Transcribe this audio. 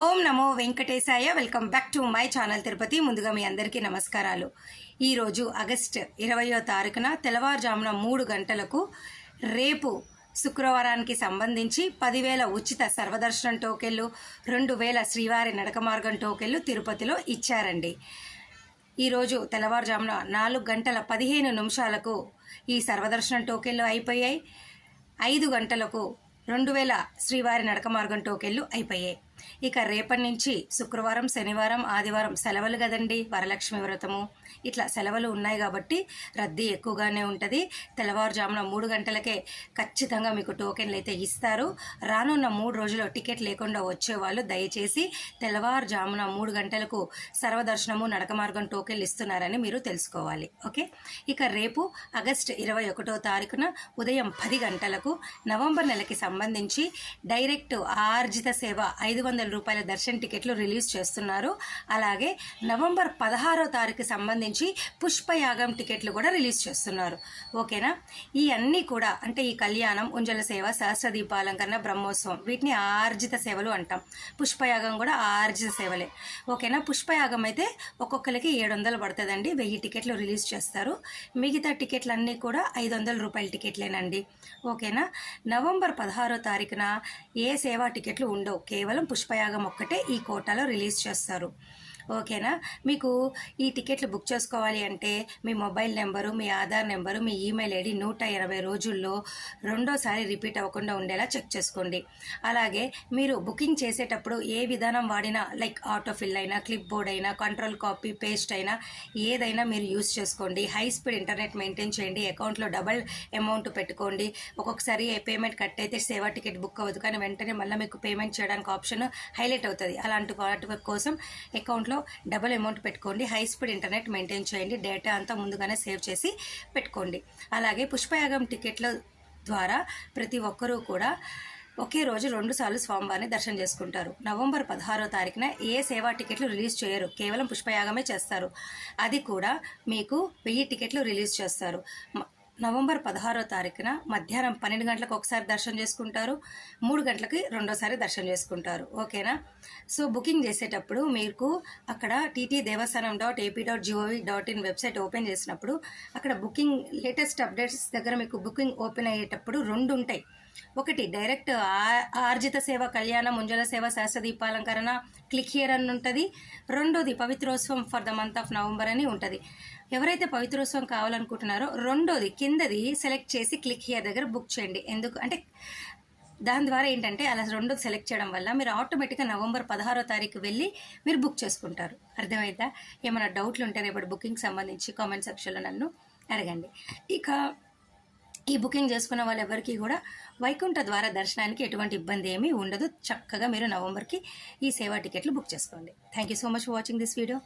Om Namo Venkatesaya. Welcome back to my channel Tirupati. ముందుగా మీ అందరికీ నమస్కారాలు. ఈరోజు ఆగస్టు 20వ తారీఖున తెల్లవారుజామున 3 గంటలకు రేపు శుక్రవారానికి సంబంధించి 10,000 ఉచిత సర్వదర్శనం టోకెన్లు, 2,000 శ్రీవారి నడక మార్గం టోకెన్లు తిరుపతిలో ఇచ్చారండి. ఈరోజు తెల్లవారుజామున 4 గంటల 15 నిమిషాలకు ఈ సర్వదర్శనం టోకెన్లు అయిపోయాయి. 5 గంటలకు 2,000 శ్రీవారి నడక మార్గం టోకెన్లు అయిపోయాయి. ఇక రేపటి నుంచి శుక్రవారం, శనివారం, ఆదివారం సెలవులు కదండి, వరలక్ష్మి వ్రతము ఇట్లా సెలవులు ఉన్నాయి కాబట్టి రద్దీ ఎక్కువగానే ఉంటుంది. తెల్లవారుజామున 3 గంటలకే ఖచ్చితంగా మీకు టోకెన్లు అయితే ఇస్తారు. రానున్న 3 రోజులు టికెట్ లేకుండా వచ్చేవాళ్ళు దయచేసి తెల్లవారుజామున 3 గంటలకు సర్వదర్శనము, నడక మార్గం టోకెన్లు ఇస్తున్నారని మీరు తెలుసుకోవాలి. ఓకే. ఇక రేపు ఆగస్టు 21వ తారీఖున ఉదయం 10 గంటలకు నవంబర్ నెలకి సంబంధించి డైరెక్ట్ ఆర్జిత సేవ 500 రూపాయల దర్శన టికెట్లు రిలీజ్ చేస్తున్నారు. అలాగే నవంబర్ 16వ తారీఖు సంబంధించి పుష్పయాగం టికెట్లు కూడా రిలీజ్ చేస్తున్నారు. ఓకేనా. ఈ అన్నీ కూడా అంటే ఈ కళ్యాణం, ఉంజల సేవ, సహస్ర దీపాలంకరణ, బ్రహ్మోత్సవం వీటిని ఆర్జిత సేవలు అంటాం. పుష్పయాగం కూడా ఆర్జిత సేవలే. ఓకేనా. పుష్పయాగం అయితే ఒక్కొక్కరికి 700 పడుతుందండి. 1000 టికెట్లు రిలీజ్ చేస్తారు. మిగతా టికెట్లు అన్నీ కూడా 500 రూపాయల టికెట్లేనండి. ఓకేనా. నవంబర్ 16వ తారీఖున ఏ సేవా టికెట్లు ఉండవు, కేవలం పుష్పయాగం ఒక్కటే ఈ కోటాలో రిలీజ్ చేస్తారు. ఓకేనా. మీకు ఈ టికెట్లు బుక్ చేసుకోవాలి అంటే మీ మొబైల్ నెంబరు, మీ ఆధార్ నెంబరు, మీ ఈమెయిల్ ఐడి 180 రోజుల్లో రెండోసారి రిపీట్ అవ్వకుండా ఉండేలా చెక్ చేసుకోండి. అలాగే మీరు బుకింగ్ చేసేటప్పుడు ఏ విధానం వాడినా, లైక్ ఆటోఫిల్ అయినా, క్లిప్ బోర్డ్ అయినా, కంట్రోల్ కాపీ పేస్ట్ అయినా ఏదైనా మీరు యూస్ చేసుకోండి. హై స్పీడ్ ఇంటర్నెట్ మెయింటైన్ చేయండి. అకౌంట్లో డబల్ అమౌంట్ పెట్టుకోండి. ఒక్కొక్కసారి పేమెంట్ కట్ అయితే సేవా టికెట్ బుక్ అవ్వదు, కానీ వెంటనే మళ్ళీ మీకు పేమెంట్ చేయడానికి ఆప్షన్ హైలైట్ అవుతుంది. అలాంటి వాటి కోసం అకౌంట్లో డబుల్ అమౌంట్ పెట్టుకోండి. హై స్పీడ్ ఇంటర్నెట్ మెయింటైన్ చేయండి. డేటా అంతా ముందుగానే సేవ్ చేసి పెట్టుకోండి. అలాగే పుష్పయాగం టికెట్ల ద్వారా ప్రతి ఒక్కరూ కూడా ఒకే రోజు 2 సార్లు స్వామివారిని దర్శనం చేసుకుంటారు. నవంబర్ 16వ తారీఖున ఏ సేవా టికెట్లు రిలీజ్ చేయరు, కేవలం పుష్పయాగమే చేస్తారు. అది కూడా మీకు 1000 టికెట్లు రిలీజ్ చేస్తారు. నవంబర్ 16వ తారీఖున మధ్యాహ్నం 12 గంటలకు ఒకసారి దర్శనం చేసుకుంటారు, 3 గంటలకి రెండోసారి దర్శనం చేసుకుంటారు. ఓకేనా. సో బుకింగ్ చేసేటప్పుడు మీకు అక్కడ tt.devastanam.ap.gov.in వెబ్సైట్ ఓపెన్ చేసినప్పుడు అక్కడ బుకింగ్ లేటెస్ట్ అప్డేట్స్ దగ్గర మీకు బుకింగ్ ఓపెన్ అయ్యేటప్పుడు 2 ఉంటాయి. ఒకటి డైరెక్ట్ ఆర్జిత సేవ, కళ్యాణం, ముంజల సేవ, సహస్ర దీపాలంకరణ, క్లిక్ హియర్ అని ఉంటుంది. రెండోది Pavitrotsavam for the month of November అని ఉంటుంది. ఎవరైతే పవిత్రోత్సవం కావాలనుకుంటున్నారో రెండోది కిందది సెలెక్ట్ చేసి క్లిక్ హియర్ దగ్గర బుక్ చేయండి. ఎందుకు అంటే దాని ద్వారా ఏంటంటే అలా 2 సెలెక్ట్ చేయడం వల్ల మీరు ఆటోమేటిక్గా నవంబర్ 16వ తారీఖు వెళ్ళి మీరు బుక్ చేసుకుంటారు. అర్థమైందా? ఏమైనా డౌట్లు ఉంటే రేపటి బుకింగ్ సంబంధించి కామెంట్ సెక్షన్లో నన్ను అడగండి. ఇక ఈ బుకింగ్ చేసుకున్న వాళ్ళెవరికి కూడా వైకుంఠ ద్వారా దర్శనానికి ఎటువంటి ఇబ్బంది ఏమీ ఉండదు. చక్కగా మీరు నవంబర్కి ఈ సేవా టికెట్లు బుక్ చేసుకోండి. Thank you so much for watching this video.